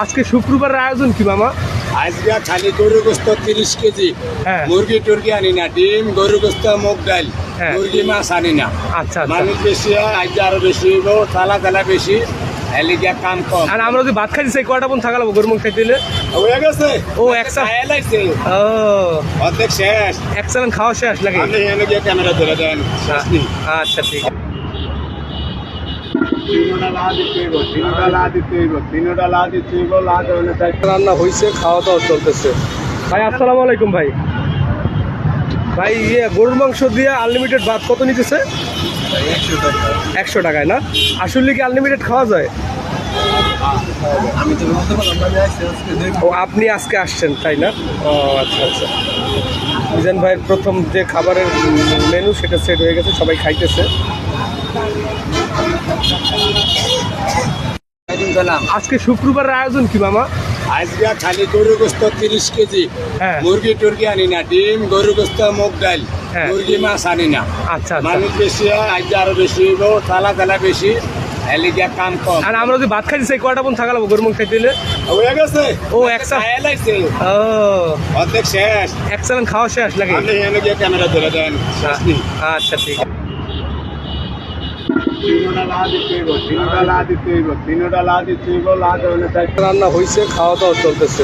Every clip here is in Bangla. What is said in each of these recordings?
আজকে শুক্রবারের আয়োজন কি মামা? আজকে খালি গরু গোস্ত 30 কেজি, হ্যাঁ। মুরগি টুরগি আনি না, ডিম, গরু গোস্ত, মুগ ডাল, হ্যাঁ। মুরগি মাছ আনি না। আচ্ছা আচ্ছা। মানুষ বেশি হয়, আজকে আরো বেশি হইব, থালা বেশি, এলিগা কাম কম। আর আমরা যদি ভাত খাইতে চাই কয়টা বোন থাকা লাগবো গরু মাংস খাইতে দিলে? হয়ে গেছে, ও একসা খাইয়া লাইছে, ও অর্ধেক শেষ। একসাথে খাওয়া শেষ লাগে। আপনি এনে গিয়ে ক্যামেরা ধরে দেন, শেষ নেই। আচ্ছা ঠিক আছে। তিনোটা লা দিতে হইব, তিনোটা লা দিতে হইব, তিনোটা লা দিতে হইব, লা দেওয়ার চাইতে রান্না হয়েছে, খাওয়া দাওয়া চলতেছে। ভাই আসসালামু আলাইকুম ভাই। ভাই গরুর মাংস দিয়ে আনলিমিটেড ভাত কত নিতেছে? 100 টাকা। 100 টাকায় না? আসলে কি আনলিমিটেড খাওয়া যায়? আমি তো বলতে পারলাম না, আমি আজকে ও আপনি আজকে আসছেন তাই না? ও আচ্ছা আচ্ছা। মিজান ভাইয়ের প্রথম যে খাবারের মেনু সেটা সেট হয়ে গেছে, সবাই খাইতেছে। আজকে শুক্রবারের আয়োজন কি মামা? আজকে খালি গরু গোস্ত 30 কেজি, হ্যাঁ। মুরগি টুরগি আনি না, ডিম, গরু গোস্ত, মুগ ডাল, হ্যাঁ। মুরগি মাছ আনি না। আচ্ছা আচ্ছা। মানুষ বেশি হয়, আজকে আরো বেশি হইব, থালা বেশি, এলিগা কাম কম। আর আমরা যদি ভাত খাইতে চাই কয়টা বোন থাকা লাগবো গরু মাংস খাইতে দিলে? হয়ে গেছে, ও একসা খাইয়া লাইছে, ও অর্ধেক শেষ। একসাথে খাওয়া শেষ লাগে। আপনি এনে গিয়ে ক্যামেরা ধরে দেন, শেষ নেই। আচ্ছা ঠিক আছে। তিনোটা লা দিতে হইব, তিনোটা লা দিতে হইব, তিনোটা লা দিতে হইব, লা দেওয়ার চাইতে রান্না হয়েছে, খাওয়া দাওয়া চলতেছে।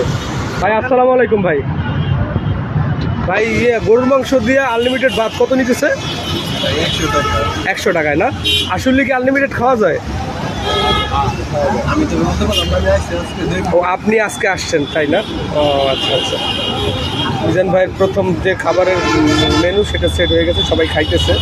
ভাই আসসালামু আলাইকুম ভাই। ভাই গরুর মাংস দিয়ে আনলিমিটেড ভাত কত নিতেছে? 100 টাকা। 100 টাকায় না? আসলে কি আনলিমিটেড খাওয়া যায়? আমি তো বলতে পারলাম না, আমি আজকে ও আপনি আজকে আসছেন তাই না? ও আচ্ছা আচ্ছা। মিজান ভাইয়ের প্রথম যে খাবারের মেনু সেটা সেট হয়ে গেছে, সবাই খাইতেছে।